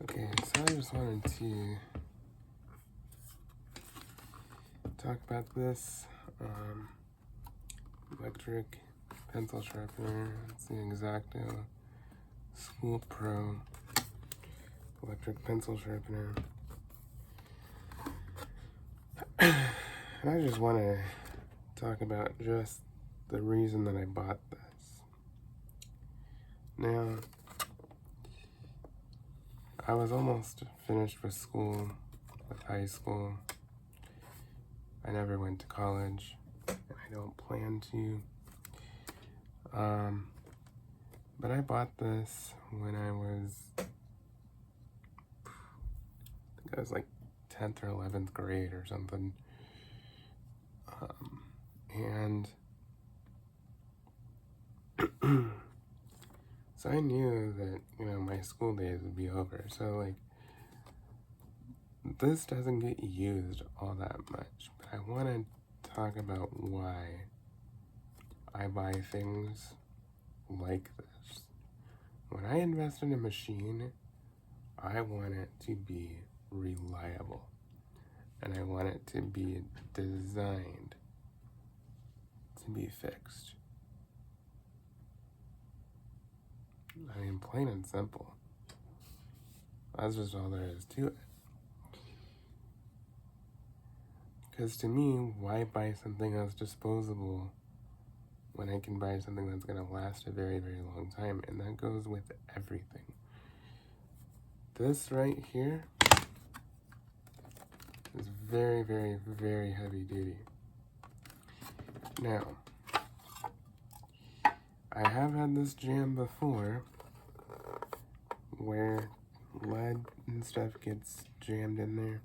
Okay, so I just wanted to talk about this electric pencil sharpener. It's the Xacto School Pro electric pencil sharpener. I just want to talk about just the reason that I bought this. Now, I was almost finished with school, with high school. I never went to college, and I don't plan to. But I bought this when I think I was like 10th or 11th grade or something. And so I knew that, my school days would be over. So, like, this doesn't get used all that much. But I want to talk about why I buy things like this. When I invest in a machine, I want it to be reliable. And I want it to be designed to be fixed. I mean, plain and simple. That's just all there is to it. Because to me, why buy something that's disposable when I can buy something that's going to last a very, very long time? And that goes with everything. This right here is very, very, very heavy duty. Now, I have had this jam before where lead and stuff gets jammed in there.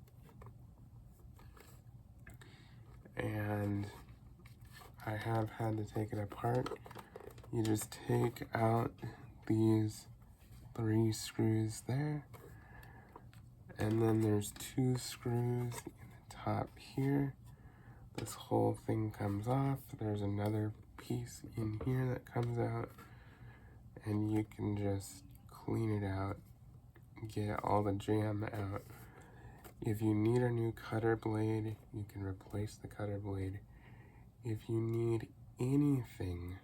And I have had to take it apart. You just take out these 3 screws there. And then there's 2 screws in the top here. This whole thing comes off. There's another piece in here that comes out. And you can just clean it out, get all the jam out. If you need a new cutter blade, you can replace the cutter blade. If you need anything,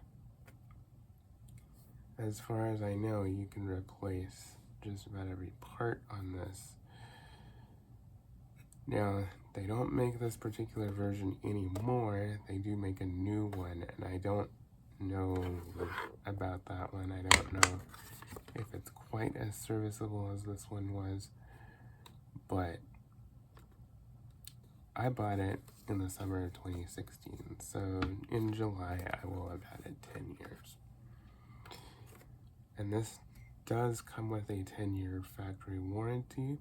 as far as I know, you can replace just about every part on this. Now, they don't make this particular version anymore. They do make a new one, and I don't know about that one. I don't know if it's quite as serviceable as this one was, but I bought it in the summer of 2016, so in July I will have had it 10 years. And this does come with a 10-year factory warranty.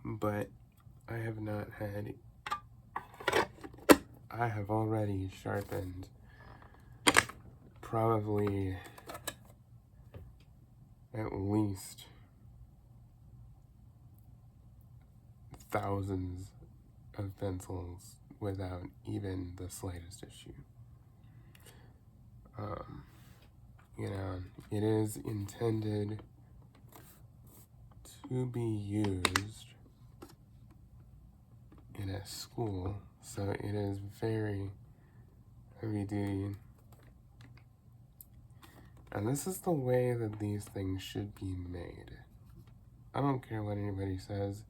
But I have already sharpened probably at least thousands of pencils without even the slightest issue. It is intended to be used in a school, so it is very heavy duty. And this is the way that these things should be made. I don't care what anybody says.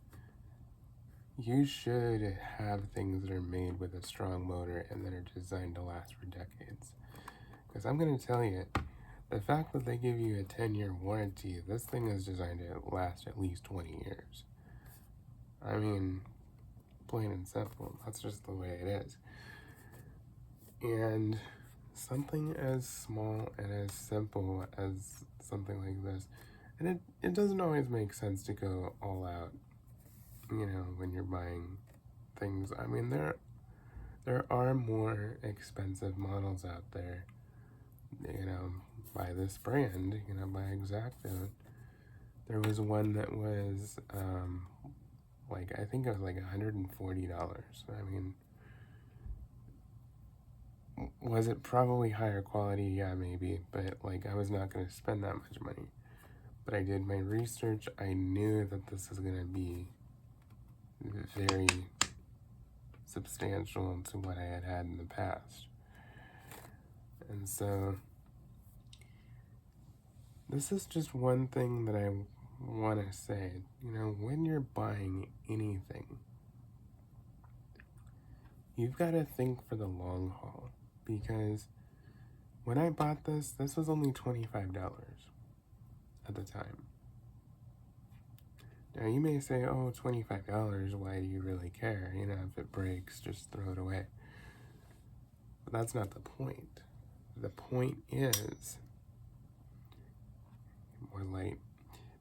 You should have things that are made with a strong motor and that are designed to last for decades. Because I'm going to tell you, the fact that they give you a 10-year warranty, this thing is designed to last at least 20 years. I mean, plain and simple. That's just the way it is. And something as small and as simple as something like this, and it doesn't always make sense to go all out, when you're buying things. I mean, there are more expensive models out there, by this brand, by Xacto. There was one that was, I think it was like $140. I mean, Was it probably higher quality? Yeah, maybe, but like I was not going to spend that much money. But I did my research. I knew that this is going to be very substantial to what I had had in the past. And so this is just one thing that I want to say. You know, when you're buying anything, you've got to think for the long haul, because when I bought this was only $25 at the time. Now you may say, oh, $25, why do you really care? You know, if it breaks, just throw it away. But that's not the point. The point is, more light,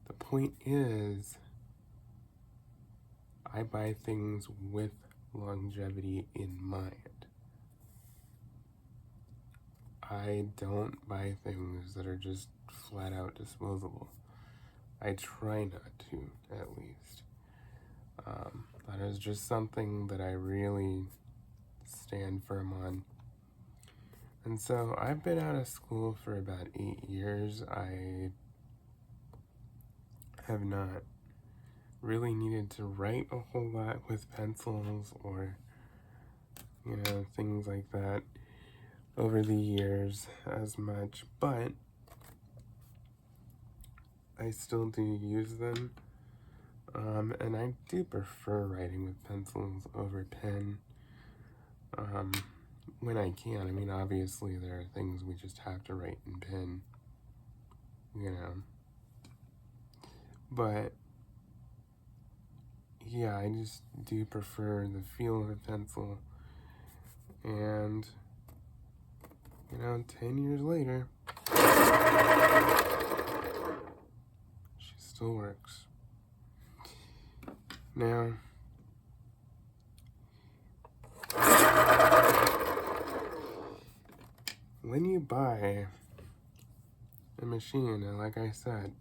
the point is, I buy things with longevity in mind. I don't buy things that are just flat out disposable. I try not to, at least. That is just something that I really stand firm on. And so I've been out of school for about 8 years. I have not really needed to write a whole lot with pencils or, you know, things like that over the years as much, but I still do use them. And I do prefer writing with pencils over pen when I can. I mean, obviously there are things we just have to write in pen, you know. But yeah, I just do prefer the feel of a pencil. And, you know, 10 years later, she still works. Now, when you buy a machine, and like I said,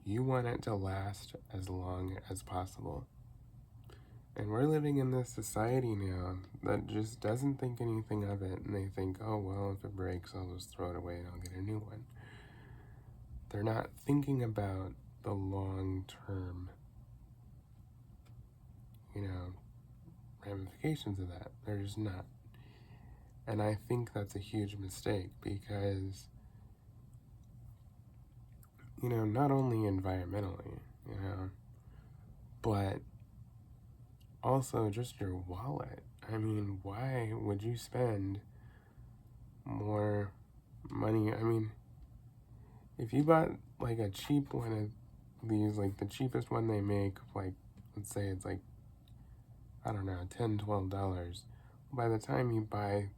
you want it to last as long as possible. And we're living in this society now that just doesn't think anything of it, and they think, oh, well, if it breaks, I'll just throw it away and I'll get a new one. They're not thinking about the long-term, you know, ramifications of that. They're just not. And I think that's a huge mistake because, you know, not only environmentally, you know, but also just your wallet. I mean, why would you spend more money? I mean, if you bought like a cheap one of these, like the cheapest one they make, like, let's say it's like, I don't know, $10, $12. By the time you buy,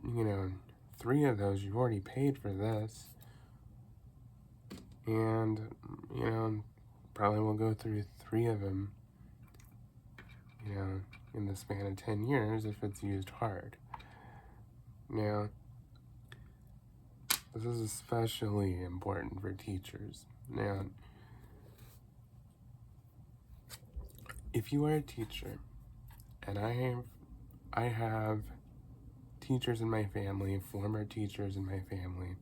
you know, 3 of those, you've already paid for this. And, you know, probably will go through 3 of them, you know, in the span of 10 years if it's used hard. Now, this is especially important for teachers. Now, if you are a teacher, and I have teachers in my family, former teachers in my family,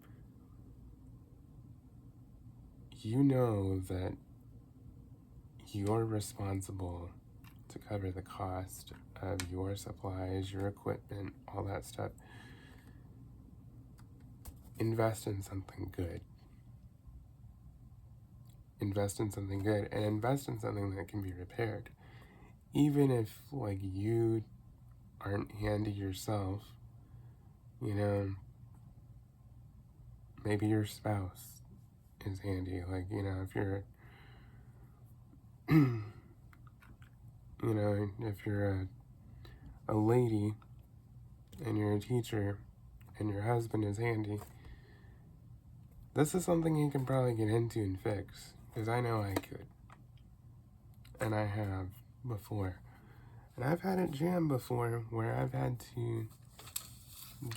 you know that you're responsible to cover the cost of your supplies, your equipment, all that stuff. Invest in something good. Invest in something good, and invest in something that can be repaired. Even if, like, you aren't handy yourself, you know, maybe your spouse is handy. Like, you know, if you're, you know, if you're a lady and you're a teacher and your husband is handy, this is something you can probably get into and fix, because I know I could. And I have before. And I've had it jam before where I've had to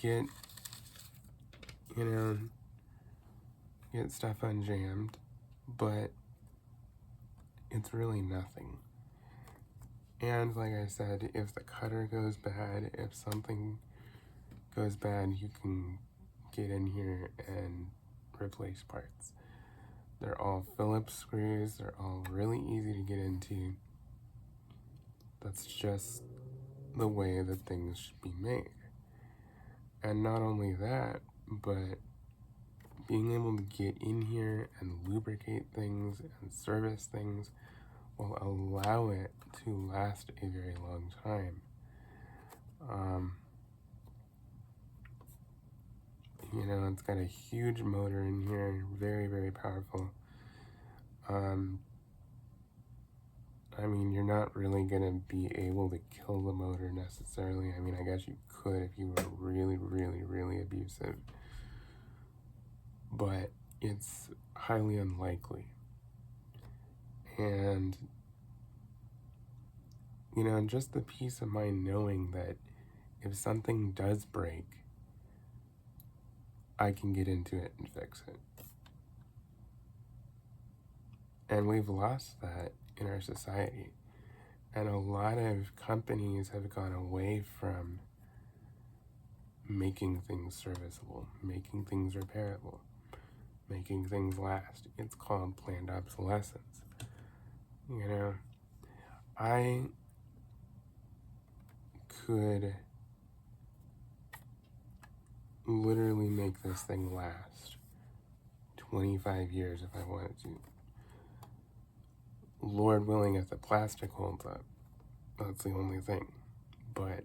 get, you know, get stuff unjammed, but it's really nothing. And like I said, if the cutter goes bad, if something goes bad, you can get in here and replace parts. They're all Phillips screws. They're all really easy to get into. That's just the way that things should be made. And not only that, but being able to get in here and lubricate things and service things will allow it to last a very long time. You know, it's got a huge motor in here, very, very powerful. I mean, you're not really gonna be able to kill the motor necessarily. I mean, I guess you could if you were really, really, really abusive, but it's highly unlikely. And, you know, just the peace of mind knowing that if something does break, I can get into it and fix it. And we've lost that in our society. And a lot of companies have gone away from making things serviceable, making things repairable, making things last. It's called planned obsolescence. You know, I could literally make this thing last 25 years if I wanted to. Lord willing, if the plastic holds up, that's the only thing. But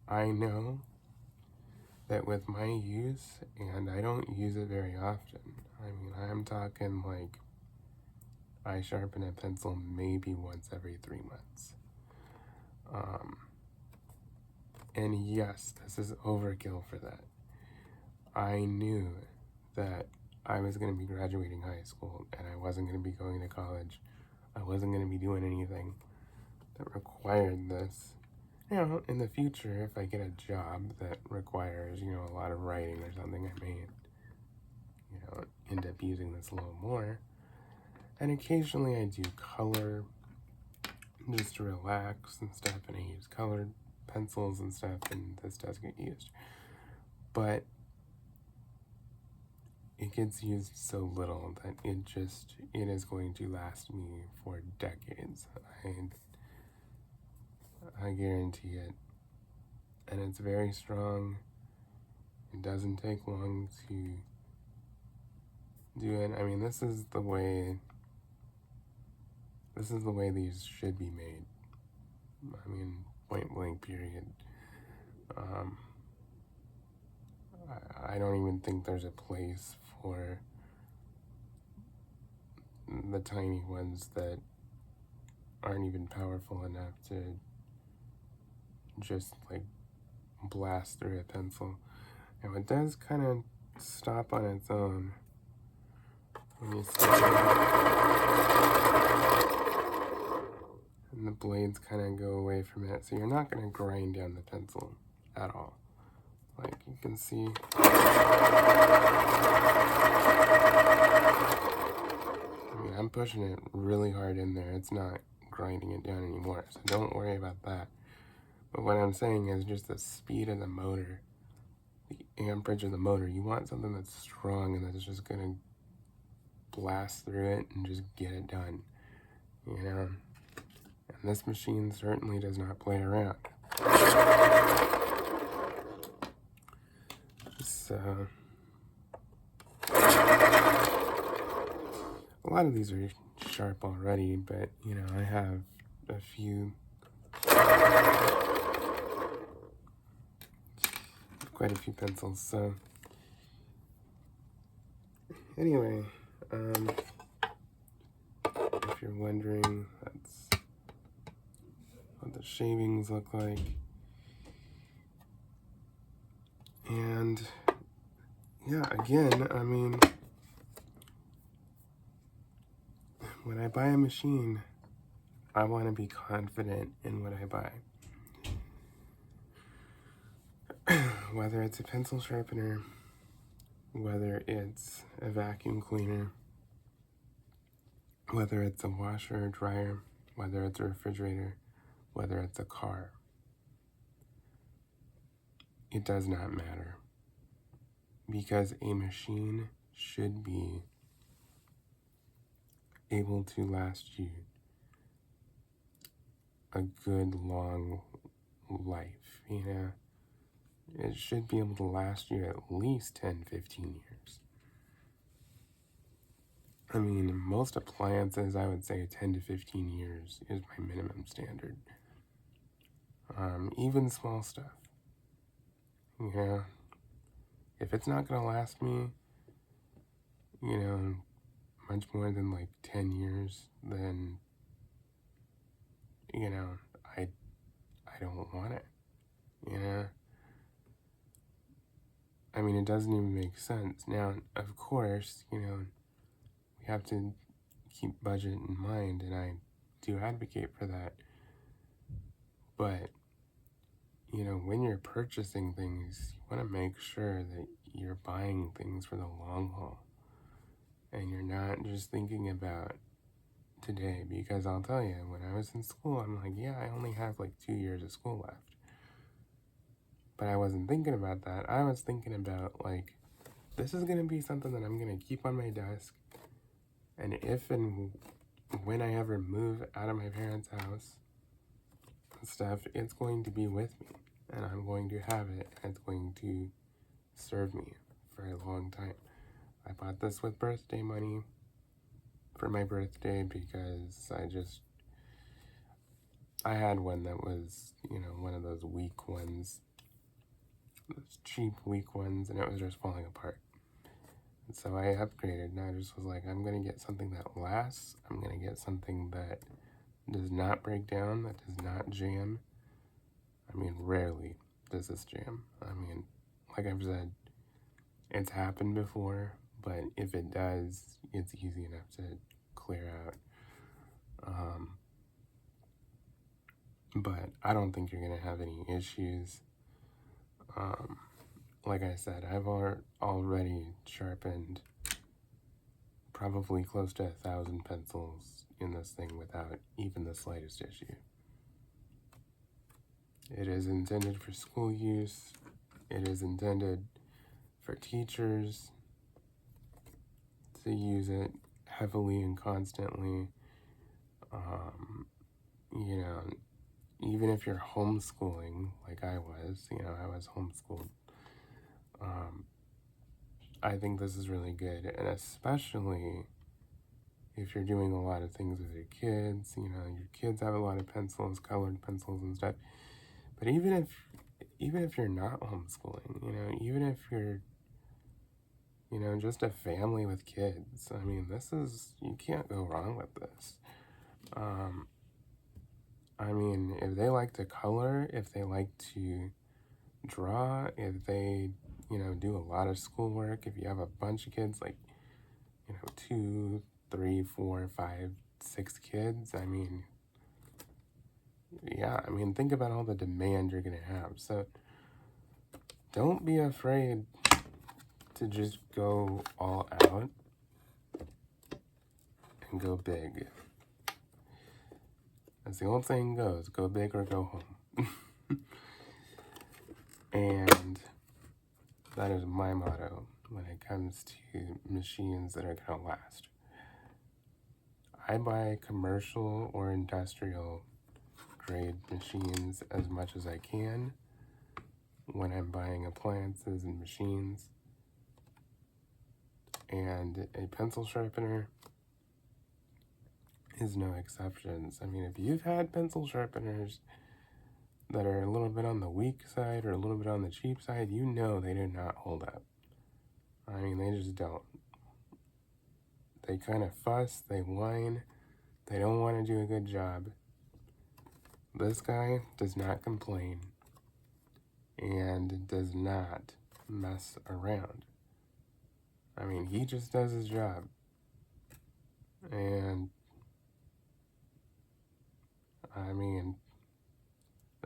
I know that with my use, and I don't use it very often, I mean, I'm talking like I sharpen a pencil maybe once every 3 months. And yes, this is overkill for that. I knew that I was going to be graduating high school and I wasn't going to be going to college. I wasn't going to be doing anything that required this. You know, in the future, if I get a job that requires, you know, a lot of writing or something, I may, you know, end up using this a little more. And occasionally I do color just to relax and stuff, and I use colored pencils and stuff, and this does get used. But it gets used so little that it is going to last me for decades. I guarantee it. And it's very strong. It doesn't take long to do it. I mean, this is the way these should be made. I mean, point blank period. I don't even think there's a place for the tiny ones that aren't even powerful enough to just like blast through a pencil. Now it does kind of stop on its own when you see it, and the blades kind of go away from it, so you're not going to grind down the pencil at all. Like you can see, I mean, I'm pushing it really hard in there. It's not grinding it down anymore, so don't worry about that. But what I'm saying is just the speed of the motor, the amperage of the motor. You want something that's strong and that's just gonna blast through it and just get it done, you know? And this machine certainly does not play around. So, a lot of these are sharp already, but, you know, I have a few, quite a few pencils, so, anyway, if you're wondering, that's what the shavings look like. And yeah, again, I mean, when I buy a machine, I want to be confident in what I buy. Whether it's a pencil sharpener, whether it's a vacuum cleaner, whether it's a washer or dryer, whether it's a refrigerator, whether it's a car. It does not matter, because a machine should be able to last you a good long life, you know? It should be able to last you at least 10, 15 years. I mean, most appliances, I would say 10 to 15 years is my minimum standard. Even small stuff. You know, if it's not going to last me, you know, much more than like 10 years, then, you know, I don't want it, you know? I mean, it doesn't even make sense. Now, of course, you know, we have to keep budget in mind, and I do advocate for that. But, you know, when you're purchasing things, you want to make sure that you're buying things for the long haul. And you're not just thinking about today, because I'll tell you, when I was in school, I'm like, yeah, I only have like 2 years of school left. But I wasn't thinking about that. I was thinking about, like, this is going to be something that I'm going to keep on my desk. And if and when I ever move out of my parents' house and stuff, it's going to be with me. And I'm going to have it. And it's going to serve me for a long time. I bought this with birthday money for my birthday because I had one that was, you know, one of those weak ones, those cheap weak ones, and it was just falling apart. And so I upgraded, and I just was like, I'm going to get something that lasts. I'm going to get something that does not break down, that does not jam. I mean, rarely does this jam. I mean, like I've said, it's happened before, but if it does, it's easy enough to clear out. But I don't think you're going to have any issues. Like I said, I've already sharpened probably close to 1,000 pencils in this thing without even the slightest issue. It is intended for school use. It is intended for teachers to use it heavily and constantly. You know, even if you're homeschooling, like I was, you know, I was homeschooled. I think this is really good, and especially if you're doing a lot of things with your kids. You know, your kids have a lot of pencils, colored pencils and stuff. But even if you're not homeschooling, you know, even if you're, you know, just a family with kids, I mean, you can't go wrong with this. I mean, if they like to color, if they like to draw, if they, you know, do a lot of schoolwork, if you have a bunch of kids, like, you know, 2, 3, 4, 5, 6 kids, I mean, yeah, I mean, think about all the demand you're going to have. So don't be afraid to just go all out and go big. As the old saying goes, go big or go home. And that is my motto when it comes to machines that are going to last. I buy commercial or industrial grade machines as much as I can when I'm buying appliances and machines. And a pencil sharpener is no exceptions. I mean, if you've had pencil sharpeners that are a little bit on the weak side or a little bit on the cheap side, you know they do not hold up. I mean, they just don't. They kind of fuss, they whine, they don't want to do a good job. This guy does not complain and does not mess around. I mean, he just does his job. And I mean,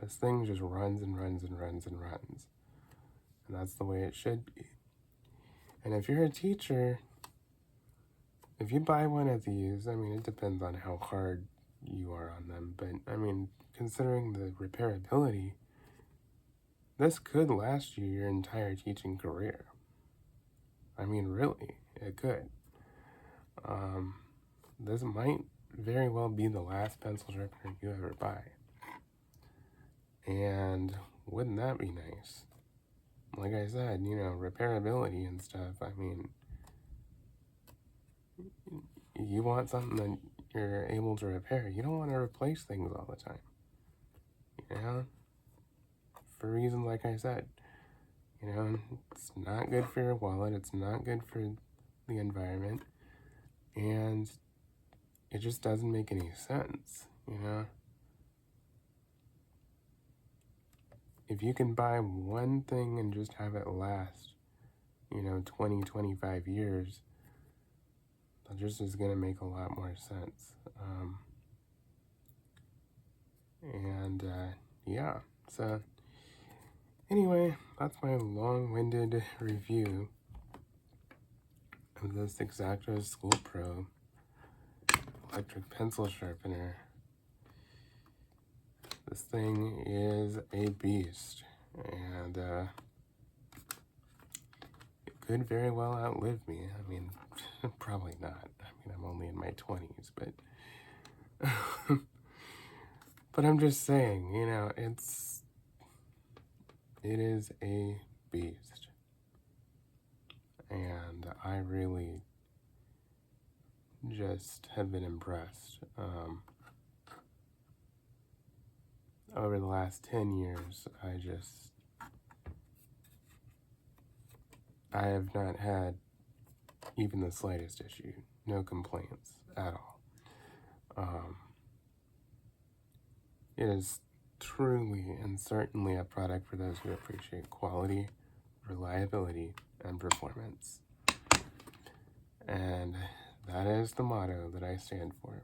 this thing just runs and runs and runs and runs. And that's the way it should be. And if you're a teacher, if you buy one of these, I mean, it depends on how hard you are on them. But I mean, considering the repairability, this could last you your entire teaching career. I mean, really, it could. This might very well be the last pencil sharpener you ever buy. And wouldn't that be nice? Like I said, you know, repairability and stuff. I mean, you want something that you're able to repair. You don't want to replace things all the time. You know? For reasons like I said. You know, it's not good for your wallet. It's not good for the environment. And it just doesn't make any sense, you know? If you can buy one thing and just have it last, you know, 20, 25 years, that just is going to make a lot more sense. Yeah, so anyway, that's my long-winded review of this Xacto School Pro electric pencil sharpener. This thing is a beast, and it could very well outlive me. I mean, probably not. I mean, I'm only in my 20s, but but I'm just saying, you know, it is a beast, and I really just have been impressed. Over the last 10 years, I have not had even the slightest issue, no complaints at all. It is truly and certainly a product for those who appreciate quality, reliability, and performance. And that is the motto that I stand for.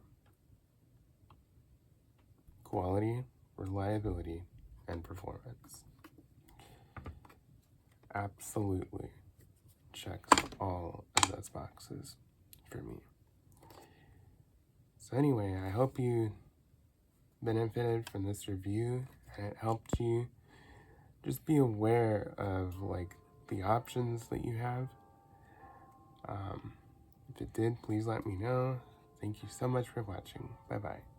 Quality, reliability, and performance. Absolutely checks all of those boxes for me. So anyway, I hope you benefited from this review and it helped you just be aware of like the options that you have. If it did, please let me know. Thank you so much for watching. Bye-bye.